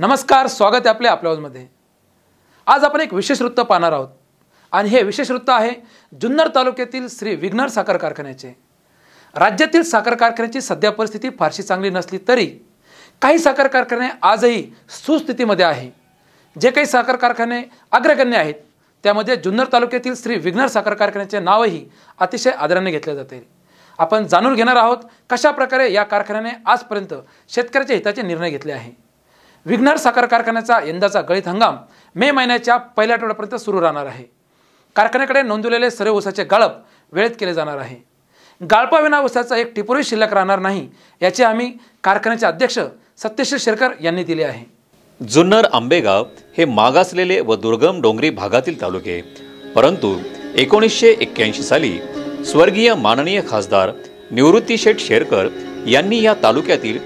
नमस्कार, स्वागत आहे आपल्या आवाजमध्ये। आज आपण एक विशेष वृत्त पाहणार आहोत आणि हे विशेष वृत्त आहे जुन्नर तालुक्यातील श्री विघ्नर साखर कारखान्याचे। राज्यातील साखर कारखान्याची सध्या परिस्थिती फारशी चांगली नसली तरी काही साखर कारखाने आजही सुस्थितीमध्ये आहे। जे काही साखर कारखाने अग्रगण्य आहेत त्यामध्ये जुन्नर तालुक्यातील श्री विघ्नर साखर कारखान्याचे नावही अतिशय आदराने घेतले जाते। आपण जाणून घेणार आहोत कशा प्रकारे या कारखान्याने आजपर्यंत शेतकऱ्याच्या हिताचे निर्णय घेतले आहे। विघ्नर साखर कारखान्याचा यंदाचा गळीत हंगाम मे महिन्याच्या पहिल्या आठवड्यापर्यंत सुरू राहणार आहे। कारखान्याकडे नोंदवलेले सर्व ऊसाचे गाळप वेळेत केले जाणार आहे। गाळपाविना ऊसाचा एक टिपोरी शिल्लक राहणार नाही याचे आम्ही कारखान्याचे अध्यक्ष सत्यशील शेरकर यांनी दिले आहे। जुन्नर आंबेगाव हे मागासलेले व दुर्गम डोंगरी भागातील तालुके, परंतु 1981 साली स्वर्गीय माननीय खासदार निवृत्ती शेठ शेरकर यांनी या तालुक्यातील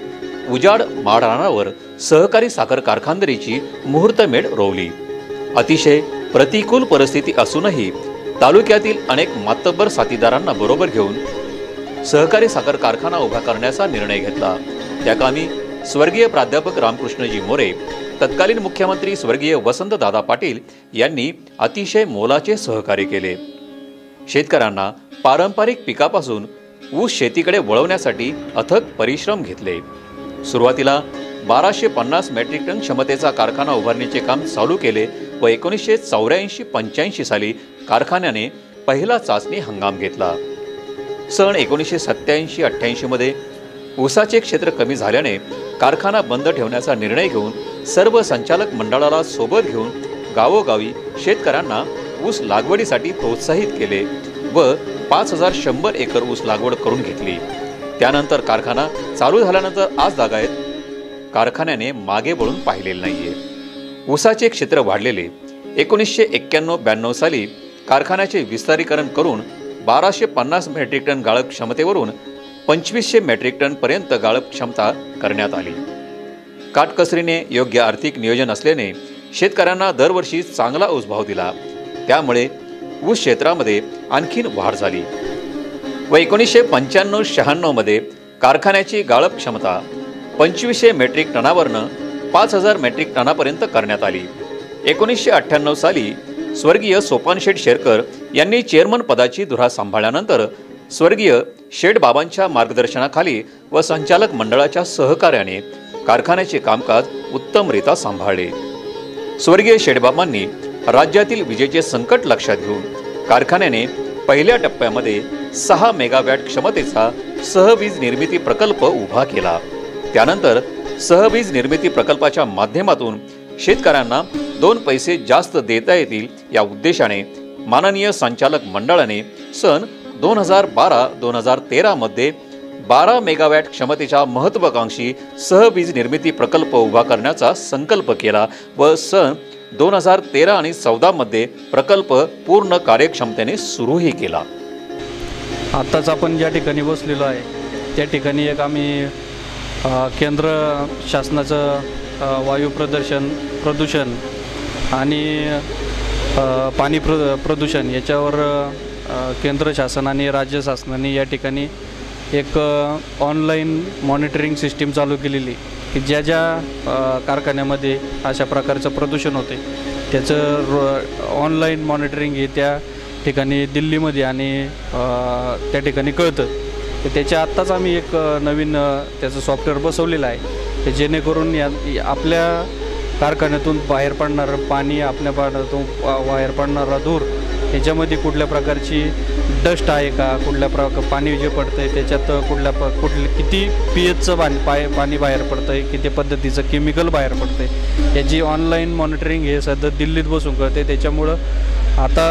उजाड माळरानावर सहकारी साखर कारखानदारीची मुहूर्तमेढ रोवली। अतिशय प्रतिकूल परिस्थिती असूनही तालुक्यातील अनेक मातब्बर साथीदारांना बरोबर घेऊन सहकारी साखर कारखाना उभा करण्याचा निर्णय घेतला। त्या कामी स्वर्गीय प्राध्यापक रामकृष्णजी मोरे, तत्कालीन मुख्यमंत्री स्वर्गीय वसंतदादा पाटील यांनी अतिशय मोलाचे सहकार्य केले। शेतकऱ्यांना पारंपरिक पिकापासून ऊस शेतीकडे वळवण्यासाठी अथक परिश्रम घेतले। सुरुवातीला 1250 मेट्रिक टन क्षमतेचा कारखाना उभारण्याचे काम चालू केले व 1984-85 साली कारखान्याने पहिला चाचणी हंगाम घेतला। सन 1987-88 मध्ये ऊसाचे क्षेत्र कमी झाल्याने कारखाना बंद ठेवण्याचा निर्णय घेऊन सर्व संचालक मंडळाला सोबत घेऊन गावोगावी शेतकऱ्यांना ऊस लागवडीसाठी प्रोत्साहित केले व 5100 एकर ऊस लागवड करून घेतली। त्यानंतर कारखाना चालू झाल्यानंतर आज बागायत कारखान्याने मागे वळून पाहिलेले नाहीये। ऊसाचे क्षेत्र वाढलेले 1991-92 साली कारखान्याचे विस्तारीकरण करून 1250 मेट्रिक टन गाळप क्षमतेवरून 2500 मेट्रिक टन पर्यंत गाळप क्षमता करण्यात आली। काटकसरीने योग्य आर्थिक नियोजन असल्याने शेतकऱ्यांना दरवर्षी चांगला ऊस भाव दिला, त्यामुळे ऊस क्षेत्रामध्ये आणखीन वाढ झाली व 1995-96 मध्ये कारखान्याची गाळप क्षमता 2500 मेट्रिक टनावरनं 5000 मेट्रिक टनापर्यंत करण्यात आली। 1998 साली स्वर्गीय सोपानशेठ शेरकर यांनी चेअरमन पदाची धुरा सांभाळल्यानंतर स्वर्गीय शेठ बाबांच्या मार्गदर्शनाखाली व संचालक मंडळाच्या सहकार्याने कारखान्याचे कामकाज उत्तमरित्या सांभाळले। स्वर्गीय शेठबाबांनी राज्यातील विजेचे संकट लक्षात घेऊन कारखान्याने पहिल्या टप्प्यामध्ये 6 मेगावॅट क्षमतेचा सहवीज निर्मिती प्रकल्प उभा केला। त्यानंतर सहवीज निर्मिती प्रकल्पाच्या माध्यमातून शेतकऱ्यांना 2 पैसे जास्त देता येतील या उद्देशाने माननीय संचालक मंडळाने सन 2012-2013 मध्ये 12 मेगावॅट क्षमतेच्या महत्त्वाकांक्षी सहवीज निर्मिती प्रकल्प उभा करण्याचा संकल्प केला व सन 2013 आणि 14 मध्ये प्रकल्प पूर्ण कार्यक्षमतेने सुरूही केला। आताच आपण ज्या ठिकाणी बसलेलो आहे त्या ठिकाणी एक आम्ही केंद्र शासनाचं वायू प्रदूषण आणि पाणी प्रदूषण याच्यावर केंद्र शासन आणि राज्य शासनाने या ठिकाणी एक ऑनलाईन मॉनिटरिंग सिस्टीम चालू केलेली की ज्या ज्या कारखान्यामध्ये अशा प्रकारचं प्रदूषण होते त्याचं ऑनलाईन मॉनिटरिंग हे त्या ठिकाणी दिल्लीमध्ये आणि त्या ठिकाणी कळतं। तर त्याच्या आत्ताच आम्ही एक नवीन त्याचं सॉफ्टवेअर बसवलेलं आहे की जेणेकरून आपल्या कारखान्यातून बाहेर पडणारं पाणी, आपल्या पाण्यातून बाहेर पडणारा धूर याच्यामध्ये कुठल्या प्रकारची डस्ट आहे का, कुठल्या पाणी जे पडतं आहे त्याच्यात किती pHचं पाणी बाहेर पडतं आहे, किती पद्धतीचं केमिकल बाहेर पडतं आहे याची ऑनलाईन मॉनिटरिंग हे सध्या दिल्लीत बसून करते। त्याच्यामुळं आता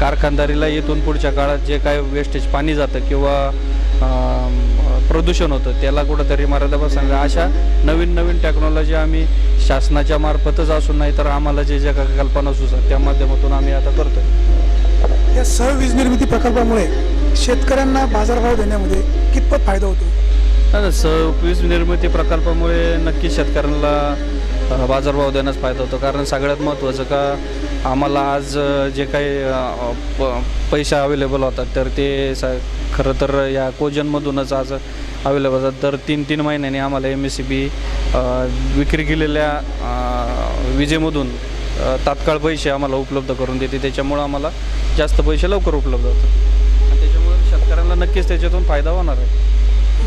कारखानदारीला येथून पुढच्या काळात जे काय वेस्टेज पाणी जातं किंवा प्रदूषण होतं त्याला कुठंतरी मर्यादा बसणार अशा नवीन टेक्नॉलॉजी आम्ही शासनाच्या मार्फतच असून नाही तर आम्हाला जे ज्या कल्पना सुचतात त्या माध्यमातून आम्ही आता करतोय। या सहवीज निर्मिती प्रकल्पामुळे शेतकऱ्यांना बाजारभाव देण्यामध्ये कितपत फायदा होतो? सहवीज निर्मिती प्रकल्पामुळे नक्कीच शेतकऱ्यांना बाजारभाव देण्यास फायदा होतो, कारण सगळ्यात महत्त्वाचं का आम्हाला आज जे काही पैसे अवेलेबल होतात तर ते खरं तर या कोजनमधूनच आज अवेलेबल आहे. दर 3-3 महिन्यांनी आम्हाला MSCB विक्री केलेल्या विजेमधून तात्काळ पैसे आम्हाला उपलब्ध करून देते. त्याच्यामुळं आम्हाला जास्त पैसे लवकर उपलब्ध होतात आणि त्याच्यामुळे शेतकऱ्यांना नक्कीच त्याच्यातून फायदा होणार आहे.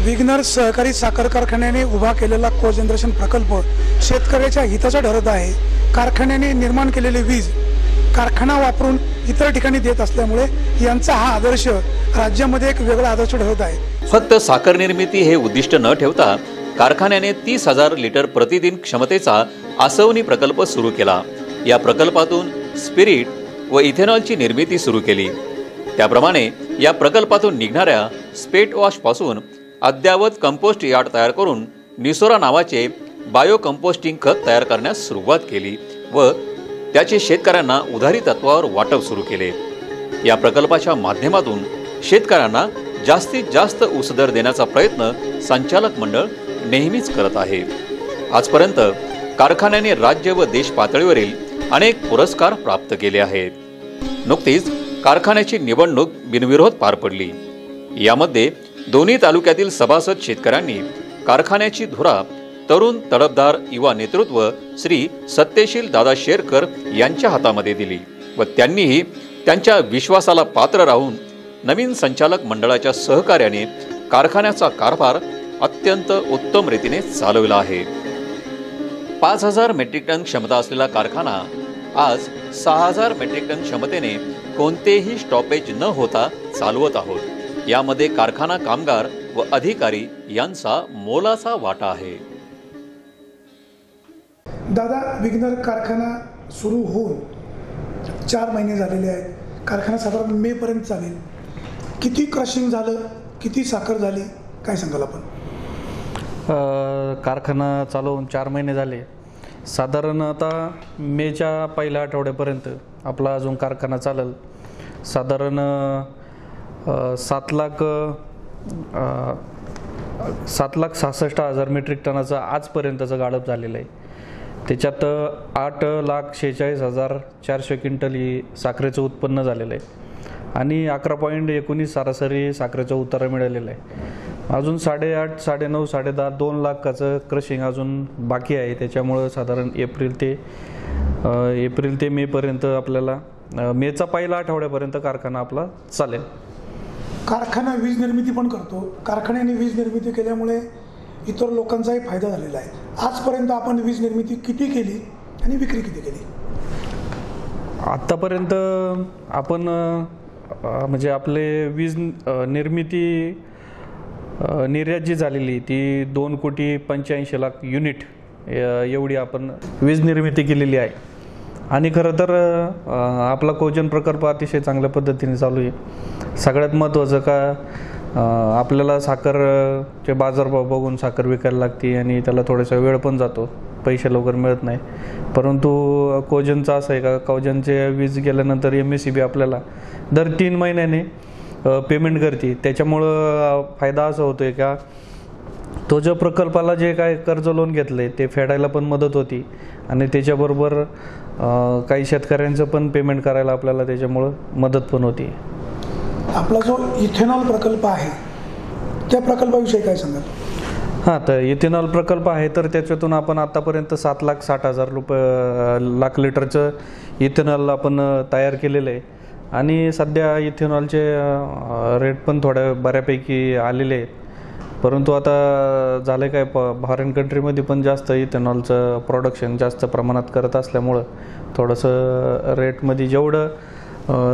विघ्नर सहकारी साखर कारखान्याने उभा केलेला कोजनरेशन प्रकल्प शेतकऱ्याच्या हिताचा ठरत आहे. कारखान्याने निर्माण केलेली वीज कारखाना वापरून इतर ठिकाणी देत असल्यामुळे यांचा हा आदर्श राज्यामध्ये एक वेगळा आदर्श ठरत आहे. फक्त साखर निर्मिती हे उद्दिष्ट न ठेवता कारखान्याने 30,000 लिटर प्रतिदिन क्षमतेचा आसवनी प्रकल्प सुरू केला. या प्रकल्पातून स्पिरिट व इथेनॉलची निर्मिती सुरू केली. त्याप्रमाणे या प्रकल्पातून निघणाऱ्या स्पेट वॉश पासून अद्यावत कंपोस्ट यार्ड तयार करून निसोरा नावाचे बायो कंपोस्टिंग खत तयार करण्यास सुरुवात केली व त्याचे शेतकऱ्यांना उधारी तत्वावर वाटप सुरू केले. या प्रकल्पाच्या माध्यमातून शेतकऱ्यांना जास्तीत जास्त ऊसदर देण्याचा प्रयत्न संचालक मंडळ नेहमीच करत आहे. आजपर्यंत कारखान्याने राज्य व देश पातळीवरील अनेक पुरस्कार प्राप्त केले आहेत. नुकतीच कारखान्याची निवडणूक बिनविरोध पार पडली. यामध्ये दोन्ही तालुक्यातील सभासद शेतकऱ्यांनी कारखान्याची धुरा तरुण तडफदार युवा नेतृत्व श्री सत्यशील दादा शेरकर यांच्या हातामध्ये दिली व त्यांनीही त्यांच्या विश्वासाला पात्र राहून नवीन संचालक मंडळाच्या सहकार्याने कारखान्याचा कारभार अत्यंत उत्तम रीतीने चालवला आहे. 5,000 मेट्रिक टन क्षमता असलेला कारखाना आज 6,000 मेट्रिक टन क्षमतेने कोणतेही स्टॉपेज न होता चालवत आहोत. यामध्ये कारखाना कामगार व अधिकारी यांचा मोलाचा वाटा आहे. दादा, विघ्नर कारखाना सुरू होऊन 4 महिने झालेले आहेत. कारखाना साधारण मे पर्यंत चालेल. किती क्रशिंग झालं, किती साखर झाली, काय सांगाल आपण? कारखाना चालू होऊन 4 महिने झाले. साधारण आता मेच्या पहिल्या आठवड्यापर्यंत आपला अजून कारखाना चालेल. साधारण 7,66,000 मेट्रिक टनाचा आजपर्यंतचं गाळप झालेलं आहे. त्याच्यात 8,46,400 क्विंटल ही साखरेचं उत्पन्न झालेलं आहे आणि 11.19 सरासरी साखरेचा उतारा मिळालेला आहे. अजून 8.5, 9.5, 10.5, 2 लाखाचं क्रशिंग अजून बाकी आहे. त्याच्यामुळं साधारण एप्रिल ते मेपर्यंत आपल्याला मेचा पहिला आठवड्यापर्यंत कारखाना आपला चालेल. कारखाना वीज निर्मिती पण करतो. कारखान्याने वीज निर्मिती केल्यामुळे इतर लोकांचाही फायदा झालेला आहे. आजपर्यंत आपण वीज निर्मिती किती केली आणि विक्री किती केली? आत्तापर्यंत आपण म्हणजे आपले वीज निर्मिती निर्यात जी झालेली ती 2,85,00,000 युनिट एवढी आपण वीज निर्मिती केलेली आहे. आणि खरं तर आपला कोजन प्रकल्प अतिशय चांगल्या पद्धतीने चालू आहे. सगळ्यात महत्त्वाचं का आपल्याला साखरचे बाजारभाव बघून साखर विकायला लागते आणि त्याला थोडासा वेळ पण जातो, पैसे लवकर मिळत नाही. परंतु कोजनचं असं आहे का, कोजनचे वीज गेल्यानंतर MSCB आपल्याला दर 3 महिन्याने पेमेंट करते. त्याच्यामुळं फायदा असा होतो आहे का तो जो प्रकल्पाला जे काय कर्ज लोन घेतलं आहे ते फेडायला पण मदत होती आणि त्याच्याबरोबर काही शेतकऱ्यांचं पण पेमेंट करायला आपल्याला त्याच्यामुळं मदत पण होती. आपला जो इथेनॉल प्रकल्प आहे त्या प्रकल्पाविषयी काय सांगाल? हां, तर इथेनॉल प्रकल्प आहे तर त्याच्यातून आपण आतापर्यंत 7,60,000 लाख लिटरचं इथेनॉल आपण तयार केलेलं आहे आणि सध्या इथेनॉलचे रेट पण थोड्या बऱ्यापैकी आलेले आहेत. परंतु आता झालं काय, फॉरेन कंट्रीमध्ये पण जास्त इथेनॉलचं प्रोडक्शन जास्त प्रमाणात करत असल्यामुळं थोडंसं रेटमध्ये जेवढं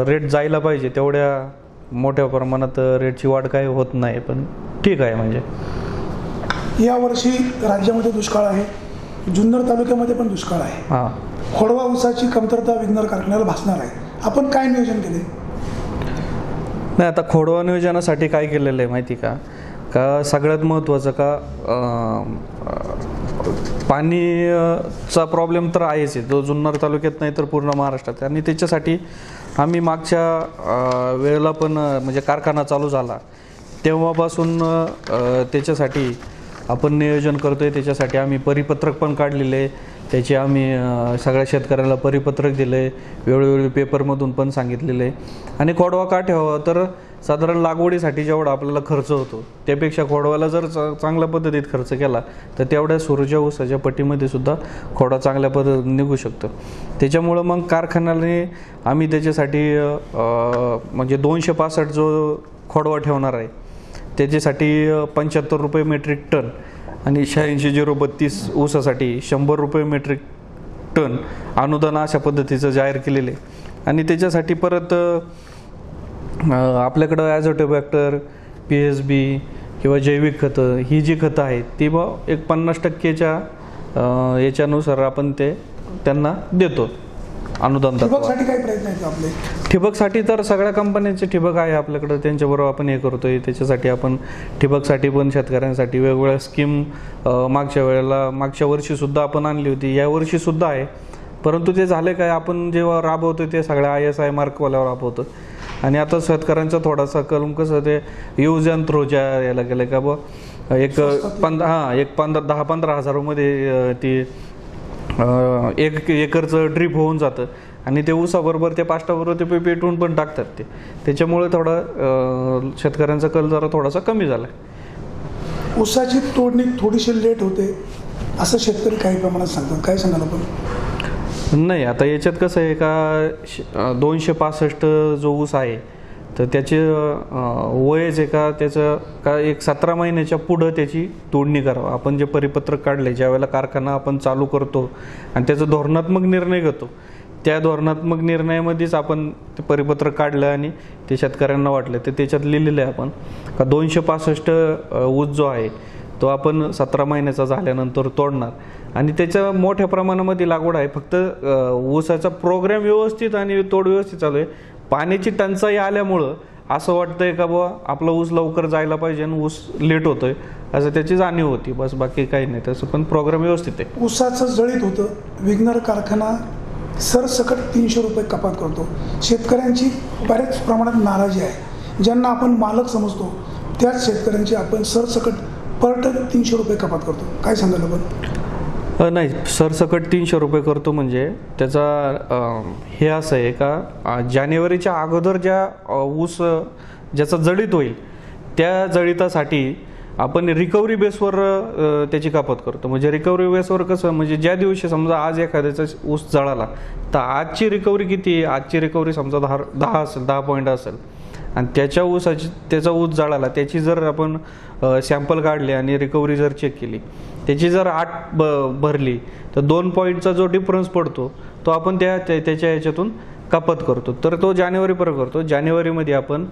रेट जायला पाहिजे तेवढ्या मोठ्या प्रमाणात रेटची वाढ काही होत नाही, पण ठीक आहे. म्हणजे यावर्षी राज्यामध्ये दुष्काळ आहे, जुन्नर तालुक्यामध्ये पण दुष्काळ आहे. हां, खोडवा ऊसाची कमतरता विघ्नर कारखान्याला भासणार आहे. आपण काय नियोजन केले? नाही, आता खोडवा नियोजनासाठी काय केलेलं आहे माहिती का सगळ्यात महत्त्वाचं का पाणीचा प्रॉब्लेम तर आहेच आहे, जो जुन्नर तालुक्यात नाही तर पूर्ण महाराष्ट्रात. आणि त्याच्यासाठी आम्ही मागच्या वेळेला पण म्हणजे कारखाना चालू झाला तेव्हापासून त्याच्यासाठी आपण नियोजन करतो आहे. त्याच्यासाठी आम्ही परिपत्रक पण काढलेले आहे. त्याचे आम्ही सगळ्या शेतकऱ्यांना परिपत्रक दिलं आहे, वेळोवेळी पेपरमधून पण सांगितलेलं आहे. आणि खोडवा का ठेवावा तर साधारण लागवडीसाठी जेवढा आपल्याला खर्च होतो त्यापेक्षा खोडवाला जर चांगल्या पद्धतीत खर्च केला तर तेवढ्या सुरूच्या ऊसाच्या पट्टीमध्ये सुद्धा खोडा चांगल्या पद्धतीने निघू शकतो. त्याच्यामुळं मग कारखान्याने आम्ही त्याच्यासाठी म्हणजे 265 जो खोडवा ठेवणार आहे त्याच्यासाठी 75 रुपये मेट्रिक टन आणि 86,032 ऊसासाठी 100 रुपये मेट्रिक टन अनुदान अशा पद्धतीचं जाहीर केलेलं आहे. आणि त्याच्यासाठी परत आपल्याकडं ॲझोटोबॅक्टर, PSB किंवा जैविक खतं ही जी खतं आहेत ती एक 50% याच्यानुसार आपण ते त्यांना देतो अनुदान. ठिबकसाठी काय प्रयत्न आहेत आपले? ठिबकसाठी तर सगळ्या कंपन्यांचे ठिबक आहे आपल्याकडं, त्यांच्याबरोबर आपण हे करतोय. त्याच्यासाठी आपण ठिबकसाठी पण शेतकऱ्यांसाठी वेगवेगळ्या स्कीम मागच्या वर्षीसुद्धा आपण आणली होती, यावर्षीसुद्धा आहे. परंतु ते झाले काय, आपण जेव्हा राबवतो ते सगळ्या ISI मार्कवाल्यावर राबवतो. आणि आता शेतकऱ्यांचा थोडासा कलम कसं ते यूज अँड थ्रोच्या याला गेलं का बा एक 10-15 हजारामध्ये ती 1 एकरचं ड्रीप होऊन जातं आणि ते ऊसाबरोबर ते पाष्टाबरोबर ते पेटवून पण टाकतात ते. त्याच्यामुळे थोडा शेतकऱ्यांचा कल जरा थोडासा कमी झाला आहे. ऊसाची तोडणी थोडीशी लेट होते असं शेतकरी काही प्रमाणात सांगतात, काय सांगाल आपण? नाही, आता याच्यात कसं आहे का 265 जो ऊस आहे तर त्याचे वयच आहे का त्याचं का एक 17 महिन्याच्या पुढं त्याची तोडणी करावं. आपण जे परिपत्रक काढले ज्यावेळेला कारखाना आपण चालू करतो आणि त्याचं धोरणात्मक निर्णय घेतो त्या धोरणात्मक निर्णयामध्येच आपण ते परिपत्रक काढलं आणि ते शेतकऱ्यांना वाटलं तर त्याच्यात लिहिलेलं आहे आपण का 265 ऊस जो आहे तो आपण 17 महिन्याचा झाल्यानंतर तोडणार. आणि त्याच्या मोठ्या प्रमाणामध्ये लागवड आहे. फक्त ऊसाचा प्रोग्राम व्यवस्थित आणि तोड व्यवस्थित चालू आहे. पाण्याची टंचाई आल्यामुळं असं वाटतंय का बाबा आपला ऊस लवकर जायला पाहिजे आणि ऊस लेट होतोय असं त्याची जाणीव होती, बस बाकी काही नाही. तसं पण प्रोग्राम व्यवस्थित आहे. ऊसाचं जळीत होतं, विघ्नर कारखाना सरसकट 300 रुपये कपात करतो. शेतकऱ्यांची बऱ्याच प्रमाणात नाराजी आहे. ज्यांना आपण मालक समजतो त्याच शेतकऱ्यांची आपण सरसकट पर टन 300 रुपये कपात करतो, काय सांगाल आपण? नाही, सरसकट 300 रुपये करतो म्हणजे त्याचा हे असं आहे का जानेवारीच्या अगोदर ऊस ज्याचा जळीत होईल त्या जळितासाठी आपण रिकव्हरी बेसवर त्याची कपात करतो. म्हणजे रिकव्हरी बेसवर कसं, म्हणजे ज्या दिवशी समजा आज एखाद्याचा ऊस जळाला तर आजची रिकव्हरी किती आहे, आजची रिकव्हरी समजा 10 असेल, 10 पॉईंट असेल आणि त्याचा ऊस जळाला त्याची जर आपण सॅम्पल काढले आणि रिकव्हरी जर चेक केली त्याची जर 8 भरली तर 2 पॉईंटचा जो डिफरन्स पडतो तो आपण त्याच्या ह्याच्यातून कपात करतो. तर तो जानेवारीपर्यंत करतो. जानेवारीमध्ये आपण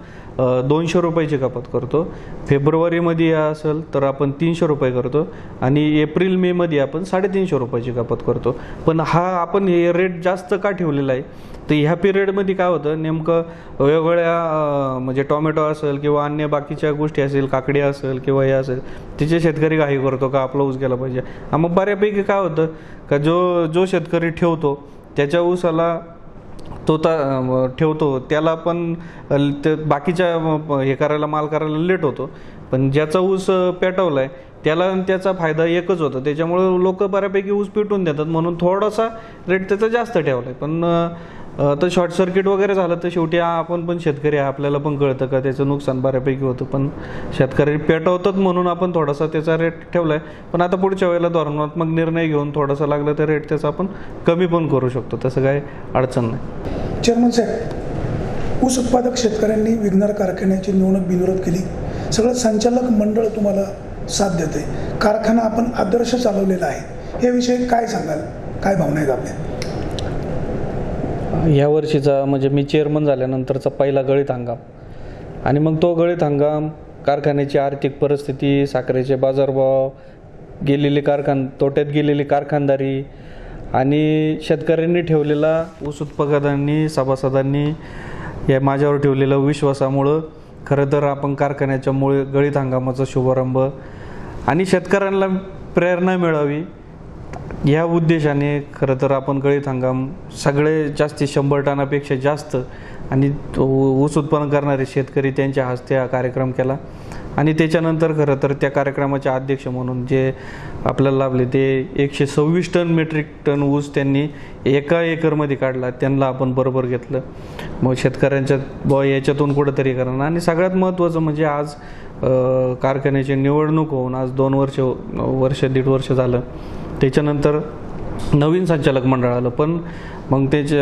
200 रुपयाची कपात करतो. फेब्रुवारीमध्ये असेल तर आपण 300 रुपये करतो आणि एप्रिल मे मध्ये आपण 350 रुपयाची कपात करतो. पण आपण हे रेट जास्त का ठेवलेला आहे तर ह्या पिरियडमध्ये काय होतं नेमकं वेगवेगळ्या म्हणजे टोमॅटो असेल किंवा अन्य बाकीच्या गोष्टी असेल, काकडी असेल किंवा हे असेल तिचे शेतकरी घाई करतो का आपला ऊस गेला पाहिजे. मग बऱ्यापैकी काय होतं का जो शेतकरी ठेवतो त्याच्या ऊसाला तो ठेवतो त्याला पण ते बाकीच्या हे करायला माल करायला लेट होतो. पण ज्याचा ऊस पेटवला आहे त्याला त्याचा फायदा एकच होतो. त्याच्यामुळे लोक बऱ्यापैकी ऊस पेटवून देतात म्हणून थोडासा रेट त्याचा जास्त ठेवला आहे. पण तर शॉर्ट सर्किट वगैरे झालं तर शेवटी आपण पण शेतकरी आहे, आपल्याला पण कळतं का त्याचं नुकसान बऱ्यापैकी होतं. पण शेतकरी पेटवतात म्हणून आपण थोडासा त्याचा रेट ठेवला आहे. पण आता पुढच्या वेळेला धोरणात्मक निर्णय घेऊन थोडासा लागला तर रेट त्याचा आपण कमी पण करू शकतो, तसं काही अडचण नाही. चेअरमन साहेब, ऊस उत्पादक शेतकऱ्यांनी विघ्नर कारखान्याची बिनविरोध केली. सगळं संचालक मंडळ तुम्हाला साथ देते. कारखाना आपण आदर्श चालवलेला आहे, हे विषय काय सांगाल, काय भावना आहेत आपल्या? ह्या वर्षीचा म्हणजे मी चेअरमन झाल्यानंतरचा पहिला गळीत हंगाम आणि मग तो गळीत हंगाम कारखान्याची आर्थिक परिस्थिती, साखरेचे बाजारभाव, तोट्यात गेलेली कारखानदारी आणि शेतकऱ्यांनी ठेवलेला ऊस उत्पादकांनी सभासदांनी या माझ्यावर ठेवलेल्या विश्वासामुळं खरं तर आपण कारखान्याच्या गळीत हंगामाचा शुभारंभ आणि शेतकऱ्यांना प्रेरणा मिळावी या उद्देशाने खरं तर आपण गळीत हंगाम सगळे जास्ती 100 टनापेक्षा जास्त आणि ऊस उत्पादन करणारे शेतकरी त्यांच्या हस्ते हा कार्यक्रम केला. आणि त्याच्यानंतर खरं तर त्या कार्यक्रमाचे अध्यक्ष म्हणून जे आपल्याला लाभले ते 126 मेट्रिक टन ऊस त्यांनी एका एकरमध्ये काढला. त्यांना आपण बरोबर घेतलं. मग शेतकऱ्यांच्या याच्यातून कुठंतरी करणं. आणि सगळ्यात महत्त्वाचं म्हणजे आज कारखान्याची निवडणूक होऊन आज 2 दीड वर्ष झालं. त्याच्यानंतर नवीन संचालक मंडळ आलं. पण मग त्याचे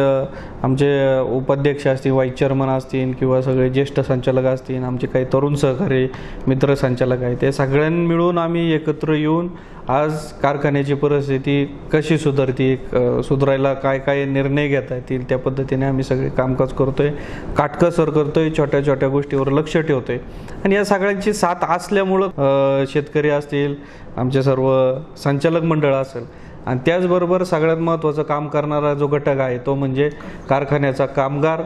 आमचे उपाध्यक्ष असतील, व्हाईस चेअरमन असतील किंवा सगळे ज्येष्ठ संचालक असतील, आमचे काही तरुण सहकारी मित्र संचालक आहेत, ते सगळ्यांनी मिळून आम्ही एकत्र येऊन आज कारखान्याची परिस्थिती कशी सुधारायला काय काय निर्णय घेता येतील त्या पद्धतीने आम्ही सगळे कामकाज करतोय, काटकसर करतोय, छोट्या छोट्या गोष्टीवर लक्ष ठेवतोय. आणि या सगळ्यांची साथ असल्यामुळं शेतकरी असतील, आमचे सर्व संचालक मंडळ असेल आणि त्याचबरोबर सगळ्यात महत्त्वाचं काम करणारा जो घटक आहे तो म्हणजे कारखान्याचा कामगार,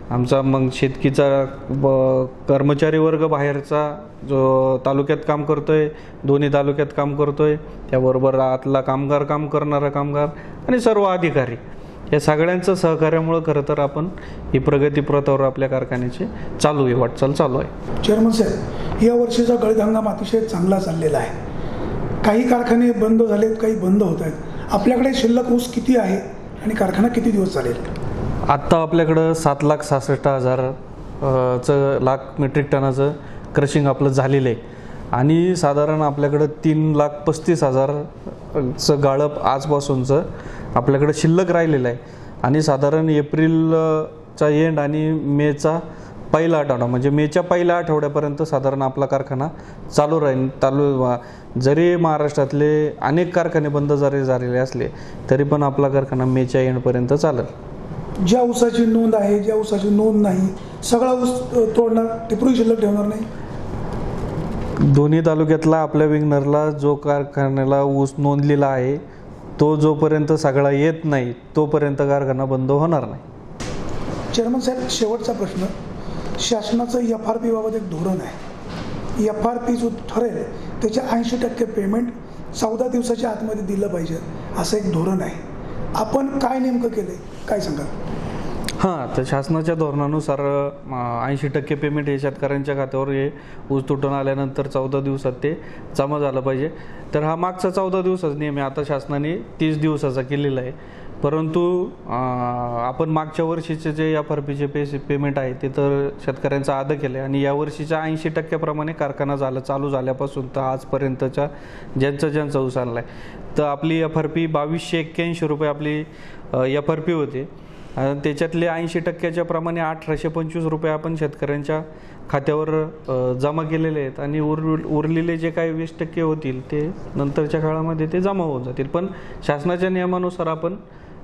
आमचा मग शेतकीचा कर्मचारी वर्ग बाहेरचा जो तालुक्यात काम करतोय, दोन्ही तालुक्यात काम करतोय, त्याबरोबर आतला काम करणारा कामगार आणि सर्व अधिकारी, या सगळ्यांचं सहकार्यामुळं खरं तर आपण ही प्रगती पथावर आपल्या कारखान्याची वाटचाल चालू आहे. चेअरमन साहेब, या वर्षीचा गळीत हंगाम अतिशय चांगला चाललेला आहे. काही कारखाने बंद झालेत, काही बंद होत आहेत. आपल्याकडे शिल्लक ऊस किती आहे आणि कारखाना किती दिवस चालेल? आत्ता आपल्याकडं 7,66,000 लाख मेट्रिक टनाचं क्रशिंग आपलं झालेलं आहे आणि साधारण आपल्याकडं 3,35,000चं गाळप आजपासूनचं आपल्याकडं शिल्लक राहिलेलं आहे. आणि साधारण एप्रिलचा एंड आणि मेचा पहिला आठवडा म्हणजे मेच्या पहिल्या आठवड्यापर्यंत साधारण आपला कारखाना चालू राहील. जरी महाराष्ट्रातले अनेक कारखाने बंद जरी झालेले असले तरी पण आपला कारखाना मेच्या एंडपर्यंत चालेल. ज्या ऊसाची नोंद आहे, ज्या ऊसाची नोंद नाही, सगळा ऊस तोडणार, टिपरी शिल्लक ठेवणार नाही. दोन्ही तालुक्यातला आपल्या विग्नरला जो कारखान्याला ऊस नोंदलेला आहे तो जोपर्यंत सगळा येत नाही तोपर्यंत कारखाना बंद होणार नाही. चेअरमन साहेब, शेवटचा प्रश्न. शासनाचं FRP बाबत एक धोरण आहे. FRP जो ठरेल त्याच्या 80% पेमेंट 14 दिवसाच्या आतमध्ये दिलं पाहिजे असं एक धोरण आहे. आपण काय नेमकं केलं, काय सांगा? हां, तर शासनाच्या धोरणानुसार 80% पेमेंट हे शेतकऱ्यांच्या खात्यावर हे ऊस तुटून आल्यानंतर 14 दिवसात ते जमा झालं पाहिजे. तर हा मागचा 14 दिवसाचा नियम आहे, आता शासनाने 30 दिवसाचा केलेला आहे. परंतु आपण मागच्या वर्षीचे जे FRPचे पेमेंट आहे ते तर शेतकऱ्यांचं अदा केलं आहे आणि यावर्षीच्या 80% कारखाना चालू झाल्यापासून तर आजपर्यंतच्या ज्यांचा ऊस आणला आहे तर आपली FRP 2281 रुपये आपली FRP होते. त्याच्यातले 80%च्या प्रमाणे 1825 रुपये आपण शेतकऱ्यांच्या खात्यावर जमा केलेले आहेत आणि उरलेले जे काही 20% होतील ते नंतरच्या काळामध्ये ते जमा होऊन जातील. पण शासनाच्या नियमानुसार आपण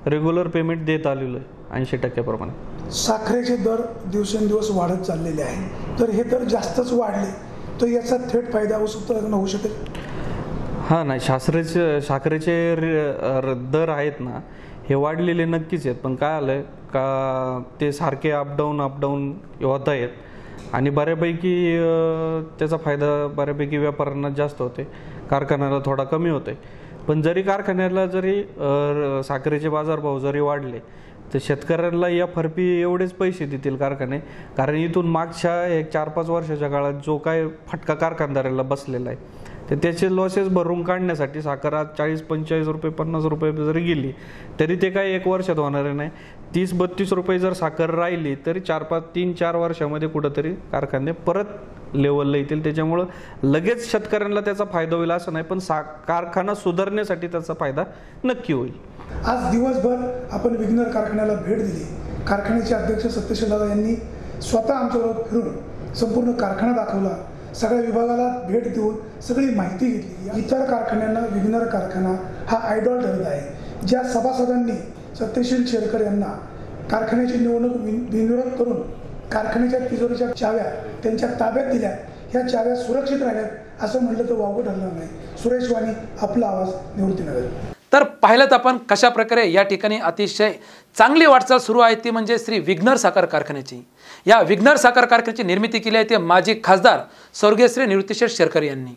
रेग्युलर पेमेंट देत आलेलो आहे 80% प्रमाणे. साखरेचे दर दिवसेंदिवस वाढत चाललेले आहे, तर हे दर जास्तच वाढले तर याचा थेट फायदा ऊस उत्पादकांना होऊ शकेल? हां, नाही, साखरेचे दर आहेत ना हे वाढलेले नक्कीच आहेत. पण काय आलं का ते सारखे अपडाऊन होत आहेत आणि बऱ्यापैकी त्याचा फायदा बऱ्यापैकी व्यापाऱ्यांना जास्त होते, कारखान्याला थोडा कमी होते. पण जरी कारखान्याला साखरेचे बाजारभाव जरी वाढले तर शेतकऱ्यांना FRP एवढेच पैसे देतील कारखाने, कारण इथून मागच्या 4-5 वर्षाच्या काळात जो काय फटका कारखानदाराला बसलेला आहे तर त्याचे लॉसेस भरून काढण्यासाठी साखर आज 40-45 रुपये 50 रुपये जरी गेली तरी ते काय 1 वर्षात होणार नाही. 30-32 रुपये जर साखर राहिली तरी 3-4 वर्षामध्ये कुठंतरी कारखाने परत लेवलला येतील. त्याच्यामुळं लगेच शेतकऱ्यांना त्याचा फायदा होईल असं नाही, पण कारखाना सुधारण्यासाठी त्याचा फायदा नक्की होईल. आज दिवसभर आपण विग्नर कारखान्याला भेट दिली. कारखान्याचे अध्यक्ष सत्यशील दादा यांनी स्वतः आमच्याबरोबर फिरून संपूर्ण कारखाना दाखवला, सगळ्या विभागाला भेट देऊन सगळी माहिती घेतली. इतर कारखान्यांना विग्नर कारखाना हा आयडॉल ठरत आहे. ज्या सभासदांनी सत्यशील शेरकर यांना कारखान्याची निवडणूक बिनविरोध करून कारखान्याच्या तिजोरीच्या चाव्या त्यांच्या ताब्यात दिल्या, ह्या चाव्या सुरक्षित राहिल्यात असं म्हटलं तर वावगं ठरणार नाही. सुरेश वाणी, आपला आवाज, निवृत्तीनगर. तर पाहिलं आपण कशा प्रकारे या ठिकाणी अतिशय चांगली वाटचाल सुरू आहे ती म्हणजे श्री विग्नर साखर कारखान्याची. या विग्नर साखर कारखान्याची निर्मिती केली आहे ते माजी खासदार स्वर्गीय श्री निवृत्तीशेठ शेरकर यांनी.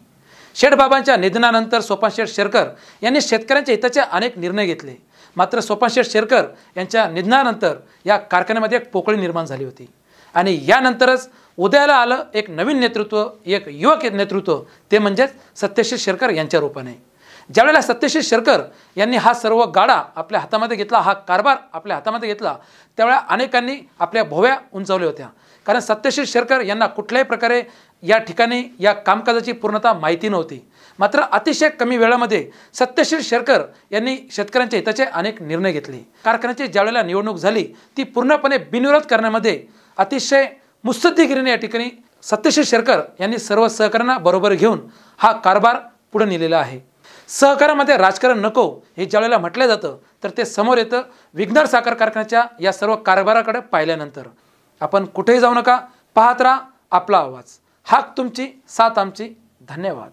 शेठबाबांच्या निधनानंतर सोपानशेठ शेरकर यांनी शेतकऱ्यांच्या हिताचे अनेक निर्णय घेतले. मात्र सोपानशेठ शेरकर यांच्या निधनानंतर या कारखान्यामध्ये एक पोकळी निर्माण झाली होती आणि यानंतरच उदयाला आलं एक नवीन नेतृत्व, एक युवक नेतृत्व, ते म्हणजेच सत्यशील शेरकर यांच्या रूपाने. ज्यावेळेला सत्यशील शेरकर यांनी हा सर्व गाडा आपल्या हातामध्ये घेतला, हा कारभार आपल्या हातामध्ये घेतला, त्यावेळेला अनेकांनी आपल्या भोव्या उंचावल्या होत्या. कारण सत्यशील शेरकर यांना कुठल्याही प्रकारे या ठिकाणी या कामकाजाची पूर्णतः माहिती नव्हती. मात्र अतिशय कमी वेळामध्ये सत्यशील शेरकर यांनी शेतकऱ्यांच्या हिताचे अनेक निर्णय घेतले. कारखान्याची ज्यावेळेला निवडणूक झाली ती पूर्णपणे बिनविरोध करण्यामध्ये अतिशय मुत्सद्दीगिरीने या ठिकाणी सत्यशील शेरकर यांनी सर्व सहकाऱ्यांना बरोबर घेऊन हा कारभार पुढे नेलेला आहे. सहकारामध्ये राजकारण नको हे ज्यावेळेला म्हटलं जातं तर ते समोर येतं विघ्नर साखर कारखान्याच्या या सर्व कारभाराकडे पाहिल्यानंतर. आपण कुठेही जाऊ नका, पाहत राहा आपला आवाज. हाक तुमची, साथ आमची. धन्यवाद.